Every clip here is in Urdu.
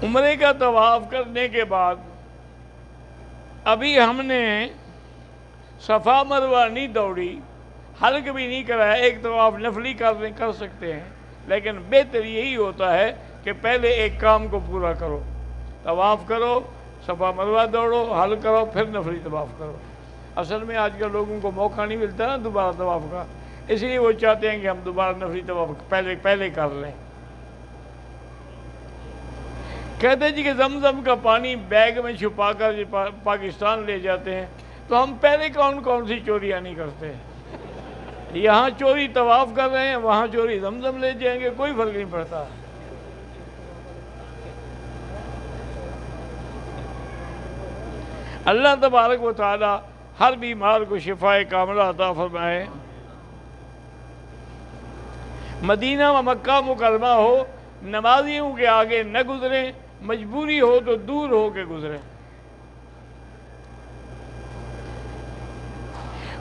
عمرے کا طواف کرنے کے بعد ابھی ہم نے صفا مروہ نہیں دوڑی، حلق بھی نہیں کرایا، ایک طواف نفلی کر سکتے ہیں، لیکن بہتر یہی ہوتا ہے کہ پہلے ایک کام کو پورا کرو، طواف کرو، صفا مروہ دوڑو، حلق کرو، پھر نفلی طواف کرو۔ اصل میں آج کل لوگوں کو موقع نہیں ملتا نا دوبارہ طواف کا، اس لیے وہ چاہتے ہیں کہ ہم دوبارہ نفلی طواف پہلے کر لیں۔ کہتے ہیں جی کہ زمزم کا پانی بیگ میں چھپا کر پاکستان لے جاتے ہیں، تو ہم پہلے کون سی چوریاں نہیں کرتے؟ یہاں چوری طواف کر رہے ہیں، وہاں چوری زمزم لے جائیں گے، کوئی فرق نہیں پڑتا۔ اللہ تبارک و تعالی ہر بیمار کو شفائے کاملہ عطا فرمائے۔ مدینہ و مکہ مکرمہ ہو، نمازیوں کے آگے نہ گزریں، مجبوری ہو تو دور ہو کے گزریں۔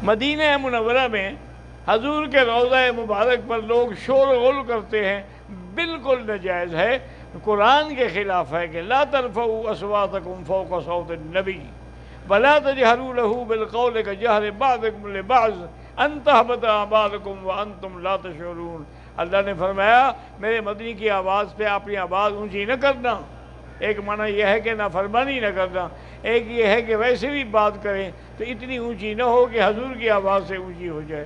مدینہ منورہ میں حضور کے روضہ مبارک پر لوگ شور و غل کرتے ہیں، بالکل ناجائز ہے، قرآن کے خلاف ہے کہ لا ترفعوا اصواتکم فوق صوت النبی ولا تجہروا لہ بالقول کجہر بعضکم لبعض ان تحبط اعمالکم وانتم لا تشعرون۔ اللہ نے فرمایا میرے مدنی کی آواز پہ اپنی آواز اونچی نہ کرنا۔ ایک معنی یہ ہے کہ نافرمانی نہ کرنا، ایک یہ ہے کہ ویسے بھی بات کریں تو اتنی اونچی نہ ہو کہ حضور کی آواز سے اونچی ہو جائے۔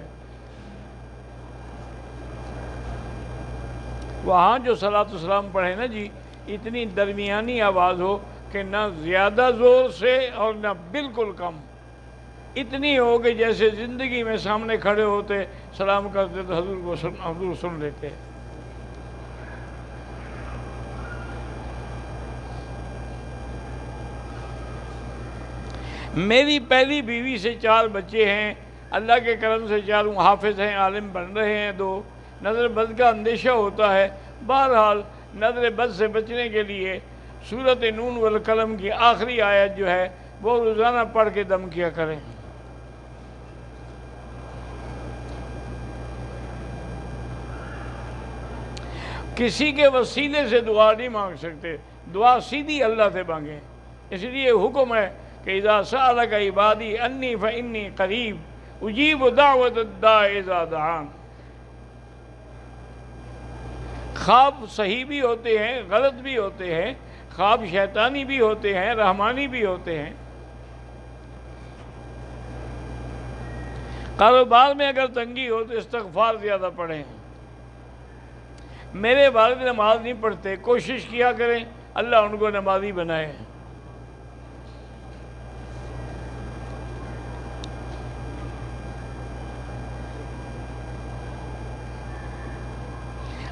وہاں جو صلاۃ السلام پڑھے نا جی، اتنی درمیانی آواز ہو کہ نہ زیادہ زور سے اور نہ بالکل کم، اتنی ہو کہ جیسے زندگی میں سامنے کھڑے ہوتے سلام کرتے تو حضور سن لیتے۔ میری پہلی بیوی سے 4 بچے ہیں، اللہ کے کرم سے چاروں حافظ ہیں، عالم بن رہے ہیں، 2 نظر بد کا اندیشہ ہوتا ہے۔ بہرحال نظر بد سے بچنے کے لیے سورۃ نون والقلم کی آخری آیت جو ہے وہ روزانہ پڑھ کے دم کیا کریں۔ کسی کے وسیلے سے دعا نہیں مانگ سکتے، دعا سیدھی اللہ سے مانگیں۔ اس لیے حکم ہے کہ اذا سألک عبادی انی فانی قریب اجیب دعوت الداع اذا دعان۔ خواب صحیح بھی ہوتے ہیں، غلط بھی ہوتے ہیں، خواب شیطانی بھی ہوتے ہیں، رحمانی بھی ہوتے ہیں۔ کاروبار میں اگر تنگی ہو تو استغفار زیادہ پڑھیں۔ میرے والد نماز نہیں پڑھتے، کوشش کیا کریں اللہ ان کو نمازی بنائے۔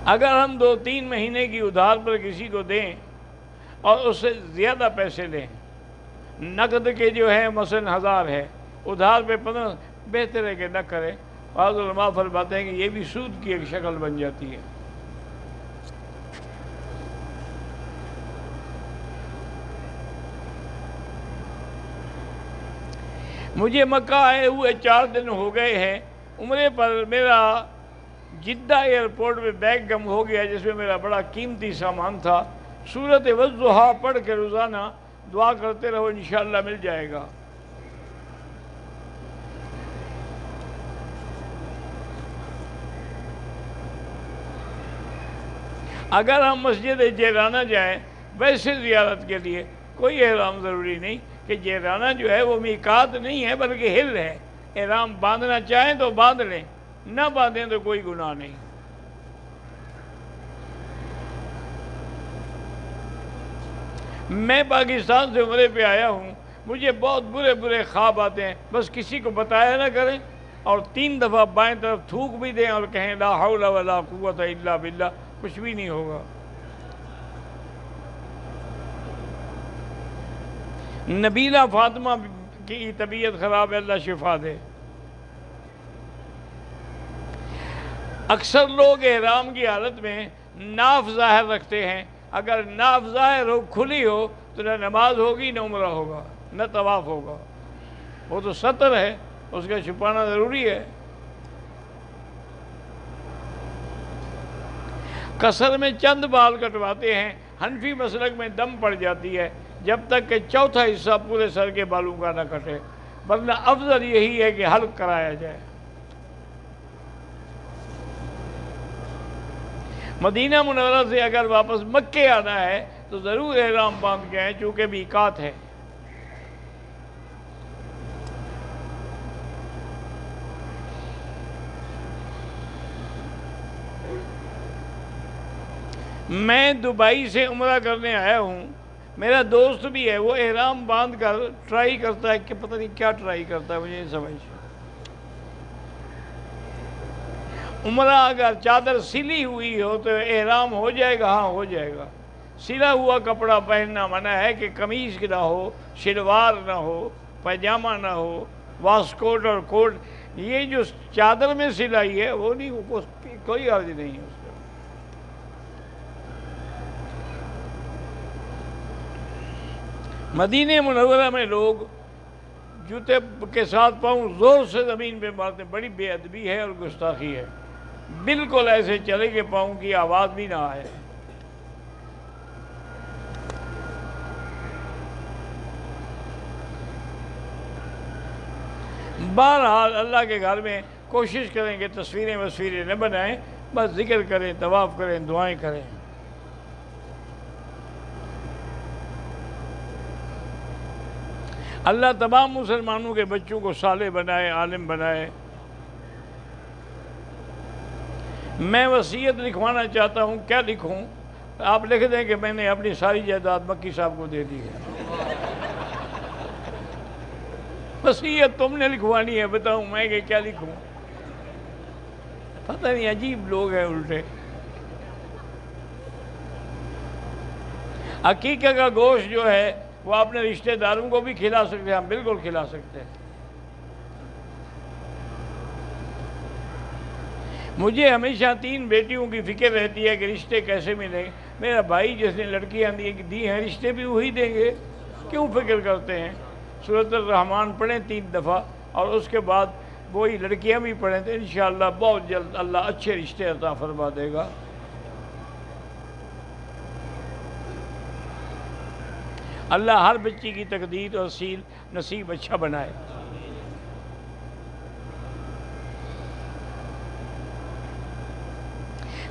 اگر ہم 2-3 مہینے کی ادھار پر کسی کو دیں اور اس سے زیادہ پیسے لیں، نقد کے جو ہے مثلا 1000 ہے، ادھار پہ 15، بہتر ہے کہ نہ کریں۔ بعض علماء فرماتے ہیں کہ یہ بھی سود کی ایک شکل بن جاتی ہے۔ مجھے مکہ آئے ہوئے 4 دن ہو گئے ہیں، عمرے پر میرا جدہ ایئرپورٹ میں بیگ گم ہو گیا جس میں میرا بڑا قیمتی سامان تھا۔ سورۃ والضحیٰ پڑھ کے روزانہ دعا کرتے رہو، انشاءاللہ مل جائے گا۔ اگر ہم مسجد جیرانہ جائیں ویسے زیارت کے لیے، کوئی احرام ضروری نہیں، کہ جیرانہ جو ہے وہ میقات نہیں ہے بلکہ ہل ہے۔ احرام باندھنا چاہیں تو باندھ لیں، نہ باندھیں تو کوئی گناہ نہیں۔ میں پاکستان سے عمرے پہ آیا ہوں، مجھے بہت برے خواب آتے ہیں، بس کسی کو بتایا نہ کریں، اور 3 دفعہ بائیں طرف تھوک بھی دیں اور کہیں لا حول ولا قوت الا باللہ، کچھ بھی نہیں ہوگا۔ نبیلہ فاطمہ کی طبیعت خراب ہے، اللہ شفا دے۔ اکثر لوگ احرام کی حالت میں ناف ظاہر رکھتے ہیں، اگر ناف ظاہر ہو، کھلی ہو، تو نہ نماز ہوگی نہ عمرہ ہوگا نہ طواف ہوگا۔ وہ تو سطر ہے، اس کا چھپانا ضروری ہے۔ قصر میں چند بال کٹواتے ہیں، حنفی مسلک میں دم پڑ جاتی ہے جب تک کہ چوتھا حصہ پورے سر کے بالوں کا نہ کٹے، ورنہ افضل یہی ہے کہ حلق کرایا جائے۔ مدینہ منورہ سے اگر واپس مکے آنا ہے تو ضرور احرام باندھ کے آئیں، چونکہ میقات ہے۔ میں دبئی سے عمرہ کرنے آیا ہوں، میرا دوست بھی ہے، وہ احرام باندھ کر ٹرائی کرتا ہے کہ پتہ نہیں کیا ٹرائی کرتا ہے، مجھے نہیں سمجھ۔ عمرہ اگر چادر سلی ہوئی ہو تو احرام ہو جائے گا؟ ہاں ہو جائے گا۔ سلا ہوا کپڑا پہننا منع ہے کہ قمیض نہ ہو، شلوار نہ ہو، پائجامہ نہ ہو، واسکوٹ اور کوٹ۔ یہ جو چادر میں سلائی ہے وہ نہیں، کوئی عرض نہیں ہے اس کا۔ مدینہ منورہ میں لوگ جوتے کے ساتھ پاؤں زور سے زمین پہ مارتے ہیں، بڑی بے ادبی ہے اور گستاخی ہے۔ بالکل ایسے چلے کہ پاؤں کی آواز بھی نہ آئے۔ بہرحال اللہ کے گھر میں کوشش کریں کہ تصویریں نہ بنائیں، بس ذکر کریں، طواف کریں، دعائیں کریں۔ اللہ تمام مسلمانوں کے بچوں کو صالح بنائے، عالم بنائے۔ میں وصیت لکھوانا چاہتا ہوں، کیا لکھوں؟ آپ لکھ دیں کہ میں نے اپنی ساری جائیداد مکی صاحب کو دے دی ہے۔ وصیت تم نے لکھوانی ہے، بتاؤں میں کہ کیا لکھوں؟ پتہ نہیں، عجیب لوگ ہیں الٹے۔ عقیقہ کا گوشت جو ہے وہ اپنے رشتہ داروں کو بھی کھلا سکتے ہیں، ہم بالکل کھلا سکتے ہیں۔ مجھے ہمیشہ 3 بیٹیوں کی فکر رہتی ہے کہ رشتے کیسے ملیں۔ میرا بھائی جس نے لڑکیاں دی ہیں رشتے بھی وہی دیں گے، کیوں فکر کرتے ہیں؟ سورۃ الرحمن پڑھیں 3 دفعہ اور اس کے بعد وہی لڑکیاں بھی پڑھیں تو انشاءاللہ بہت جلد اللہ اچھے رشتے عطا فرما دے گا۔ اللہ ہر بچی کی تقدیر اور نصیب اچھا بنائے۔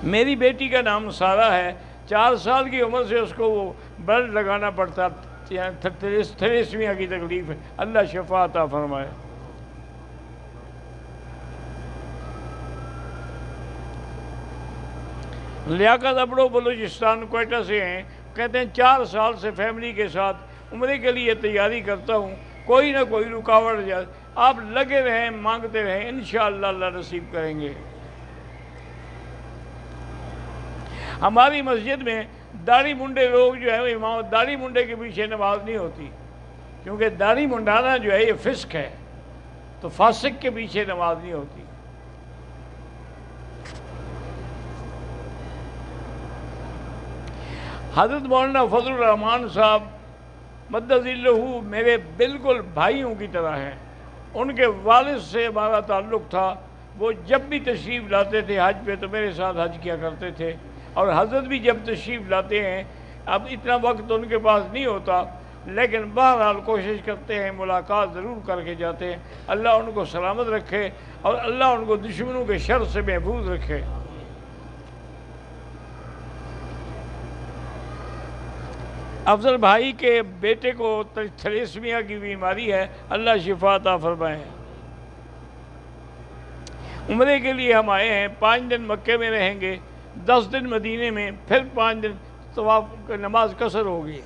میری بیٹی کا نام سارہ ہے، 4 سال کی عمر سے اس کو وہ بلڈ لگانا پڑتا، تھیلیسیمیا کی تکلیف ہے، اللہ شفا عطا فرمائے۔ لیاقت ابڑو بلوچستان کوئٹہ سے ہیں، کہتے ہیں 4 سال سے فیملی کے ساتھ عمرے کے لیے تیاری کرتا ہوں، کوئی نہ کوئی رکاوٹ جائے، آپ لگے رہیں، مانگتے رہیں، انشاءاللہ اللہ نصیب کریں گے۔ ہماری مسجد میں داڑھی منڈے لوگ جو ہے امام، داڑھی منڈے کے پیچھے نماز نہیں ہوتی، کیونکہ داڑھی منڈانا جو ہے یہ فسق ہے، تو فاسق کے پیچھے نماز نہیں ہوتی۔ حضرت مولانا فضل الرحمان صاحب مدد اللہ میرے بالکل بھائیوں کی طرح ہیں، ان کے والد سے ہمارا تعلق تھا، وہ جب بھی تشریف لاتے تھے حج پہ تو میرے ساتھ حج کیا کرتے تھے، اور حضرت بھی جب تشریف لاتے ہیں، اب اتنا وقت ان کے پاس نہیں ہوتا لیکن بہرحال کوشش کرتے ہیں، ملاقات ضرور کر کے جاتے ہیں۔ اللہ ان کو سلامت رکھے اور اللہ ان کو دشمنوں کے شر سے محفوظ رکھے۔ افضل بھائی کے بیٹے کو تھیلیسیمیا کی بیماری ہے، اللہ شفا عطا فرمائے۔ عمرے کے لیے ہم آئے ہیں، 5 دن مکے میں رہیں گے، 10 دن مدینے میں، پھر 5 دن طواف نماز قصر ہوگی۔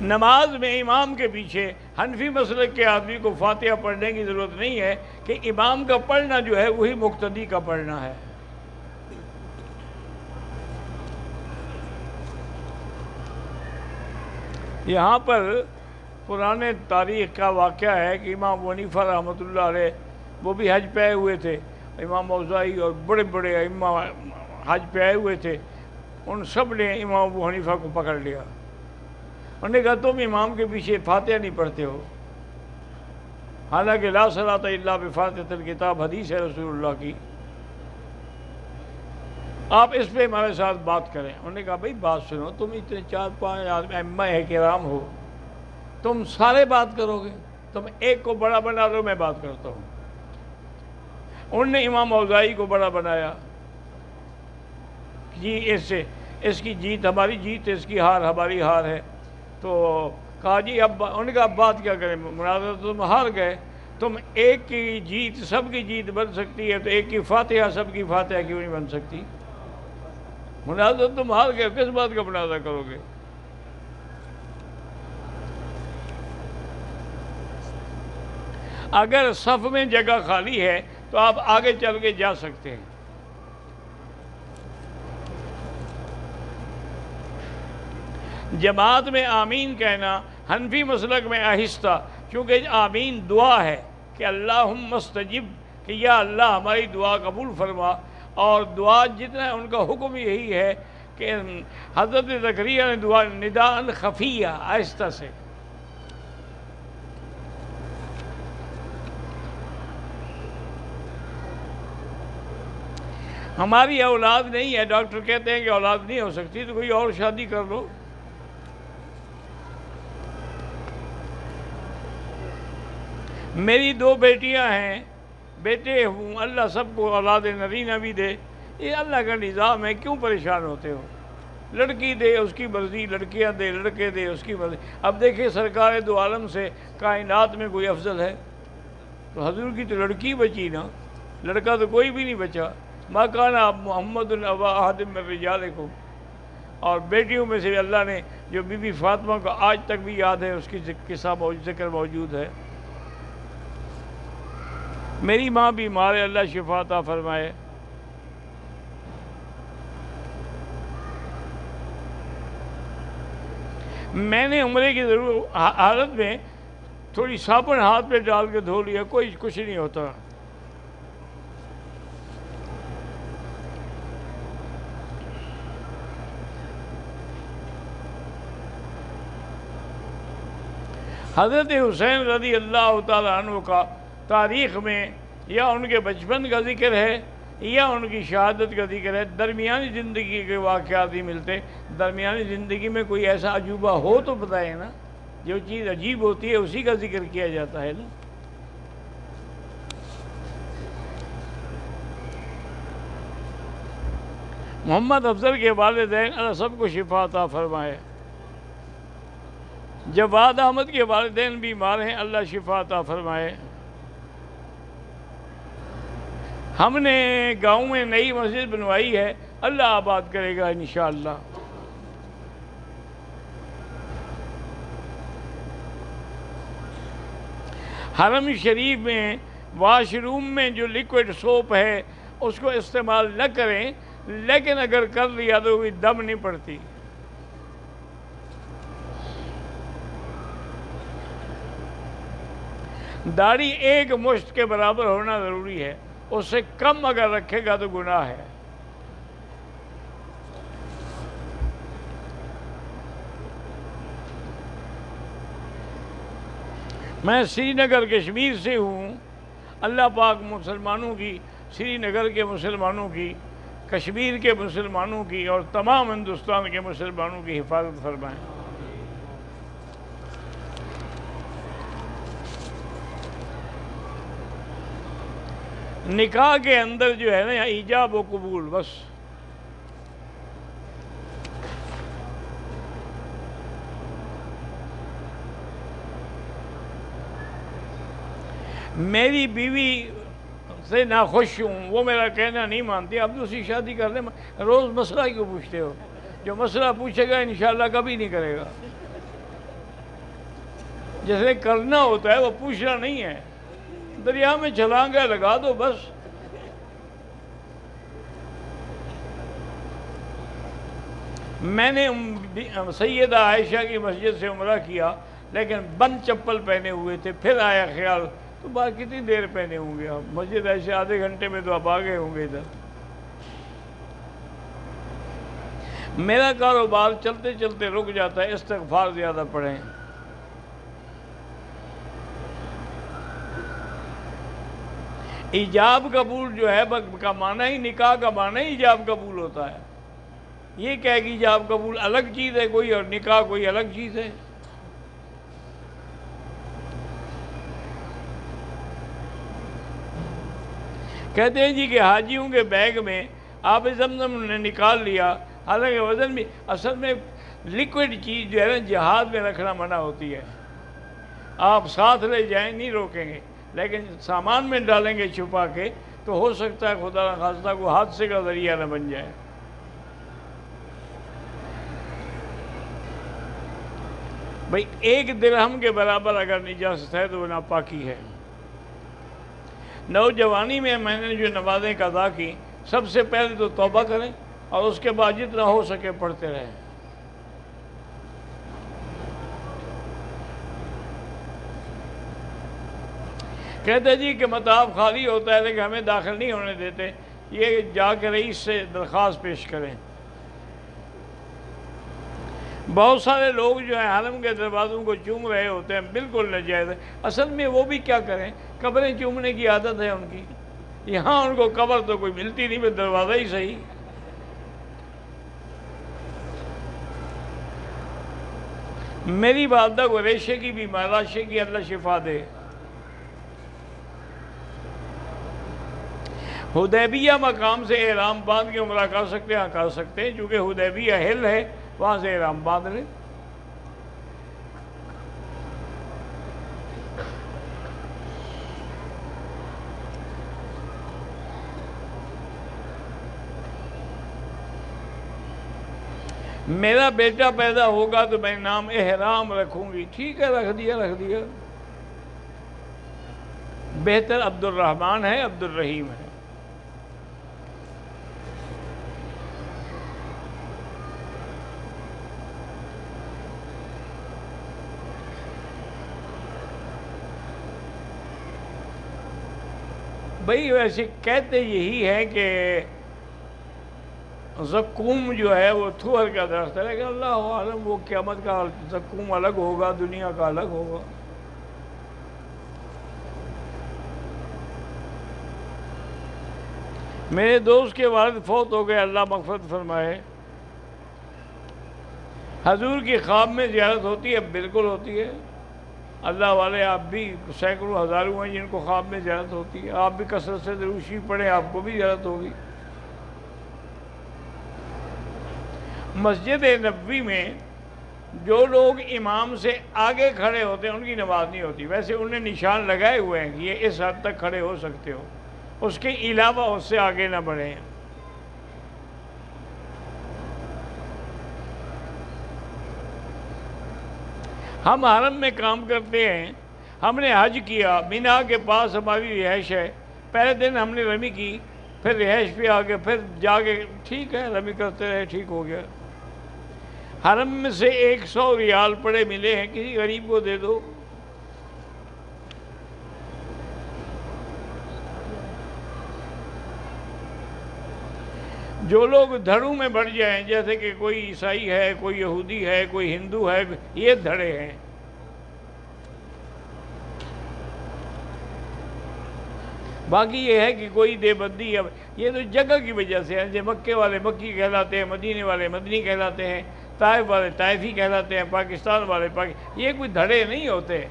نماز میں امام کے پیچھے حنفی مسلک کے آدمی کو فاتحہ پڑھنے کی ضرورت نہیں ہے کہ امام کا پڑھنا جو ہے وہی مقتدی کا پڑھنا ہے۔ یہاں پر پرانے تاریخ کا واقعہ ہے کہ امام ابو حنیفہ رحمۃ اللہ علیہ وہ بھی حج پہ آئے ہوئے تھے، امام اوزاعی اور بڑے بڑے ائمہ حج پہ آئے ہوئے تھے، ان سب نے امام ابو حنیفہ کو پکڑ لیا، انہوں نے کہا تم امام کے پیچھے فاتحہ نہیں پڑھتے ہو، حالانکہ لا صلاۃ الا بفاتحۃ الکتاب حدیث ہے رسول اللہ کی، آپ اس پہ ہمارے ساتھ بات کریں. انہوں نے کہا بھائی بات سنو، تم اتنے 4-5 آدمی ائمہ کرام ہو، تم سارے بات کرو گے؟ تم ایک کو بڑا بنا دو، میں بات کرتا ہوں. انہوں نے امام اوزاعی کو بڑا بنایا، جی اس کی جیت ہماری جیت ہے، اس کی ہار ہماری ہار ہے. تو کہا جی اب، انہوں نے کہا اب بات کیا کریں، مناظرہ تم ہار گئے، تم ایک کی جیت سب کی جیت بن سکتی ہے تو ایک کی فاتحہ سب کی فاتحہ کیوں نہیں بن سکتی؟ مناظرہ تم ہار گئے، کس بات کا مناظرہ کرو گے؟ اگر صف میں جگہ خالی ہے تو آپ آگے چل کے جا سکتے ہیں. جماعت میں آمین کہنا حنفی مسلک میں آہستہ، چونکہ آمین دعا ہے کہ اللہم استجب، کہ یا اللہ ہماری دعا قبول فرما. اور دعا جتنا ہے ان کا حکم یہی ہے کہ حضرت زکریا نے دعا نداء خفیہ، آہستہ سے. ہماری اولاد نہیں ہے، ڈاکٹر کہتے ہیں کہ اولاد نہیں ہو سکتی تو کوئی اور شادی کر لو. میری 2 بیٹیاں ہیں، بیٹے ہوں، اللہ سب کو اولاد نرینہ بھی دے. یہ اللہ کا نظام ہے، کیوں پریشان ہوتے ہو؟ لڑکی دے اس کی مرضی، لڑکیاں دے، لڑکے دے اس کی مرضی. اب دیکھیں سرکار دو عالم سے کائنات میں کوئی افضل ہے؟ تو حضور کی تو لڑکی بچی نا، لڑکا تو کوئی بھی نہیں بچا. ما کان محمد ابا احد من رجالکم. اور بیٹیوں میں سے اللہ نے جو بی بی فاطمہ کو آج تک بھی یاد ہے، اس کی قصہ ذکر موجود ہے. میری ماں بیمار ہے، اللہ شفا عطا فرمائے. میں نے عمرے کی حالت میں تھوڑی صابن ہاتھ پہ ڈال کے دھو لیا، کچھ نہیں ہوتا. حضرت حسین رضی اللہ تعالیٰ عنہ کا تاریخ میں یا ان کے بچپن کا ذکر ہے یا ان کی شہادت کا ذکر ہے. درمیانی زندگی کے واقعات ہی ملتے. درمیانی زندگی میں کوئی ایسا عجوبہ ہو تو بتائیں نا. جو چیز عجیب ہوتی ہے اسی کا ذکر کیا جاتا ہے نا. محمد افضل کے والدین اللہ سب کو شفا عطا فرمائے. جواد احمد کے والدین بیمار ہیں، اللہ شفا عطا فرمائے. ہم نے گاؤں میں نئی مسجد بنوائی ہے، اللہ آباد کرے گا انشاءاللہ. حرم شریف میں واش روم میں جو لیکوڈ سوپ ہے اس کو استعمال نہ کریں، لیکن اگر کر لیا تو کوئی دم نہیں پڑتی. داڑھی 1 مشت کے برابر ہونا ضروری ہے، اس سے کم اگر رکھے گا تو گناہ ہے. میں سری نگر کشمیر سے ہوں. اللہ پاک مسلمانوں کی، سری نگر کے مسلمانوں کی، کشمیر کے مسلمانوں کی اور تمام ہندوستان کے مسلمانوں کی حفاظت فرمائیں. نکاح کے اندر جو ہے نا ایجاب و قبول بس. میری بیوی سے ناخوش ہوں، وہ میرا کہنا نہیں مانتی، اب دوسری شادی کر لیں. روز مسئلہ کیوں پوچھتے ہو؟ جو مسئلہ پوچھے گا انشاءاللہ کبھی نہیں کرے گا. جیسے کرنا ہوتا ہے وہ پوچھنا نہیں ہے. دریا میں چھلانگا لگا دو بس. میں نے سیدہ عائشہ کی مسجد سے عمرہ کیا لیکن بند چپل پہنے ہوئے تھے. پھر آیا خیال تو بات کتنی دیر پہنے ہوں گے آپ؟ مسجد عائشہ آدھے گھنٹے میں تو آپ آ گئے ہوں گے ادھر. میرا کاروبار چلتے چلتے رک جاتا ہے، استغفار زیادہ پڑھیں. ایجاب قبول جو ہے کا معنی ہی، نکاح کا معنی ہی ایجاب قبول ہوتا ہے۔ یہ کہے کہ ایجاب قبول الگ چیز ہے کوئی، اور نکاح کوئی الگ چیز ہے۔ کہتے ہیں جی کہ حاجیوں کے بیگ میں آب زمزم نے نکال لیا، حالانکہ وزن بھی، اصل میں لیکوڈ چیز جو ہے نا جہاد میں رکھنا منع ہوتی ہے۔ آپ ساتھ لے جائیں نہیں روکیں گے، لیکن سامان میں ڈالیں گے چھپا کے تو ہو سکتا ہے خدا نخواستہ کو حادثے کا ذریعہ نہ بن جائے۔ بھئی ایک درہم کے برابر اگر نجاست ہے تو وہ ناپاکی ہے۔ نوجوانی میں نے جو نمازیں قضا کی، سب سے پہلے تو توبہ کریں اور اس کے بعد جتنا ہو سکے پڑھتے رہیں۔ کہتے جی کہ مطاف خالی ہوتا ہے لیکن ہمیں داخل نہیں ہونے دیتے، یہ جا کے رئیس سے درخواست پیش کریں۔ بہت سارے لوگ جو ہیں حرم کے دروازوں کو چوم رہے ہوتے ہیں، بالکل ناجائز ہے۔ اصل میں وہ بھی کیا کریں، قبریں چومنے کی عادت ہے ان کی، یہاں ان کو قبر تو کوئی ملتی نہیں، بس دروازہ ہی صحیح۔ میری والدہ کو ریشے کی بیماری، راشے کی اللہ شفا دے۔ حدیبیہ مقام سے احرام باندھ کے عمرہ کر سکتے ہیں، کر سکتے ہیں، چونکہ حدیبیہ ہل ہے، وہاں سے احرام باندھ لیں۔ میرا بیٹا پیدا ہوگا تو میں نام احرام رکھوں گی، ٹھیک ہے، رکھ دیا۔ بہتر عبد الرحمن ہے، عبد الرحیم ہے۔ بھئی ویسے کہتے یہی ہے کہ زقوم جو ہے وہ تھور کا درخت ہے، لیکن اللہ عالم وہ قیامت کا زقوم الگ ہوگا، دنیا کا الگ ہوگا۔ میرے دوست کے والد فوت ہو گئے، اللہ مغفرت فرمائے۔ حضور کی خواب میں زیارت ہوتی ہے؟ بالکل ہوتی ہے۔ اللہ والے آپ بھی سینکڑوں ہزاروں ہیں جن کو خواب میں زیارت ہوتی ہے، آپ بھی کثرت سے درود شریف پڑھیں، آپ کو بھی زیارت ہوگی۔ مسجد نبوی میں جو لوگ امام سے آگے کھڑے ہوتے ہیں ان کی نماز نہیں ہوتی، ویسے انہیں نشان لگائے ہوئے ہیں کہ یہ اس حد تک کھڑے ہو سکتے ہو، اس کے علاوہ اس سے آگے نہ بڑھیں۔ ہم حرم میں کام کرتے ہیں، ہم نے حج کیا، مینا کے پاس ہماری رہائش ہے، پہلے دن ہم نے رمی کی، پھر رہائش پہ آ کے پھر جا کے ٹھیک ہے رمی کرتے رہے، ٹھیک ہو گیا۔ حرم میں سے 100 ریال پڑے ملے ہیں، کسی غریب کو دے دو۔ جو لوگ دھڑوں میں بڑھ جائیں، جیسے کہ کوئی عیسائی ہے، کوئی یہودی ہے، کوئی ہندو ہے، یہ دھڑے ہیں۔ باقی یہ ہے کہ کوئی دیوبندی، یہ تو جگہ کی وجہ سے ہے، جیسے مکے والے مکی کہلاتے ہیں، مدینے والے مدنی کہلاتے ہیں، طائف والے طائفی کہلاتے ہیں، پاکستان والے یہ کوئی دھڑے نہیں ہوتے۔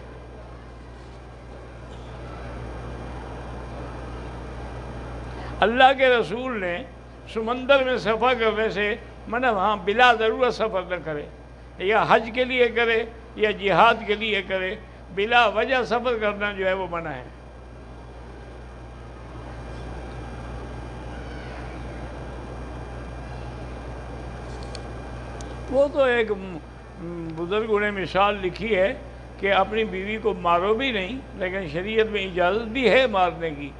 اللہ کے رسول نے سمندر میں سفر کرنے سے منع، وہاں بلا ضرورت سفر نہ کرے، یا حج کے لیے کرے یا جہاد کے لیے کرے، بلا وجہ سفر کرنا جو ہے وہ منع ہے۔ وہ تو ایک بزرگوں نے مثال لکھی ہے کہ اپنی بیوی کو مارو بھی نہیں، لیکن شریعت میں اجازت بھی ہے مارنے کی،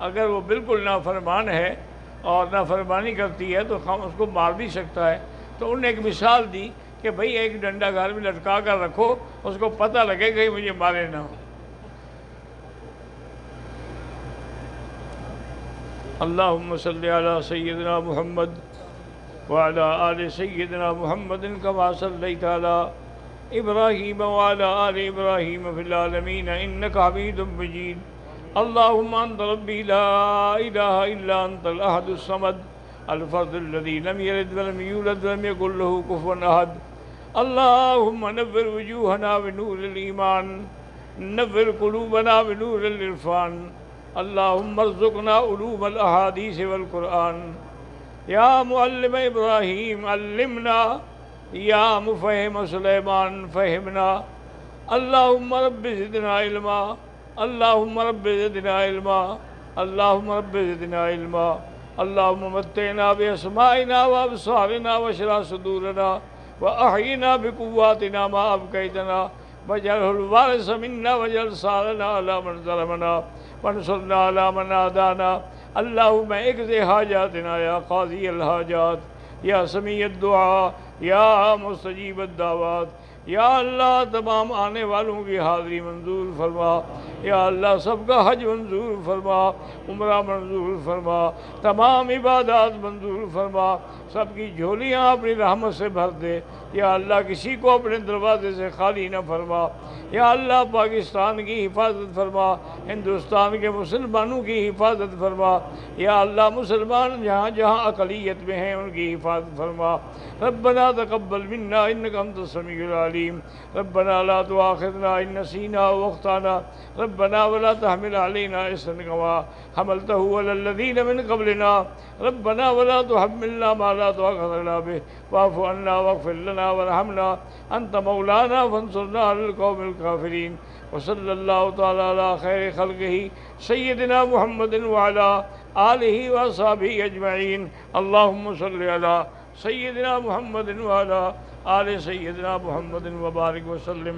اگر وہ بالکل نافرمان ہے اور نافرمانی کرتی ہے تو ہم اس کو مار بھی سکتا ہے۔ تو انہوں نے ایک مثال دی کہ بھئی ایک ڈنڈا گھر میں لٹکا کر رکھو، اس کو پتہ لگے کہ مجھے مارے نہ ہو۔ اللہم صلی علی سیدنا محمد وعلی آل سیدنا محمد کما صلیت علی ابراہیم وعلی آل ابراہیم فی العالمین انک حمید مجید۔ اللهم أنت ربي لا إله إلا أنت الأحد الصمد الفرد الذي لم يلد ولم يولد ولم يكن له كفوا أحد. اللهم نور وجوهنا بنور الإيمان، نور قلوبنا بنور العرفان. اللهم ارزقنا علوم الأحاديث والقرآن. یا معلم ابراہیم علمنا، یا مفہم سلیمان فہمنا. اللہم رب زدنا علما، اللہم رب زدنا علما، اللہم رب زدنا علما. اللہم متعنا باسمائنا وابصارنا واشرح صدورنا واحینا بقواتنا ما ابقیتنا واجعله الوارث منا واجعل ثارنا على من ظلمنا وانصرنا على من عادانا. اللہم اقض حاجاتنا یا قاضی الحاجات، یا سمیع الدعا، یا مستجیب الدعوات. یا اللہ تمام آنے والوں کی حاضری منظور فرما. یا اللہ سب کا حج منظور فرما، عمرہ منظور فرما، تمام عبادات منظور فرما. سب کی جھولیاں اپنی رحمت سے بھر دے. یا اللہ کسی کو اپنے دروازے سے خالی نہ فرما. یا اللہ پاکستان کی حفاظت فرما، ہندوستان کے مسلمانوں کی حفاظت فرما. یا اللہ مسلمان جہاں جہاں اقلیت میں ہیں ان کی حفاظت فرما. ربنا تقبل منا انک انت السمیع العلیم. ربنا لا تؤاخذنا ان نسینا واخطانا. ربنا ولا تحمل علينا إصرا كما حملته على الذين من قبلنا. ربنا ولا تحملنا ما لا طاقة لنا به واعف عنا واغفر لنا وارحمنا أنت مولانا فانصرنا على القوم الكافرين. وصلى الله تعالى على خير خلقه سيدنا محمد وعلى آله وأصحابه أجمعين. اللهم صل على سيدنا محمد وعلى آل سيدنا محمد وبارك وسلم.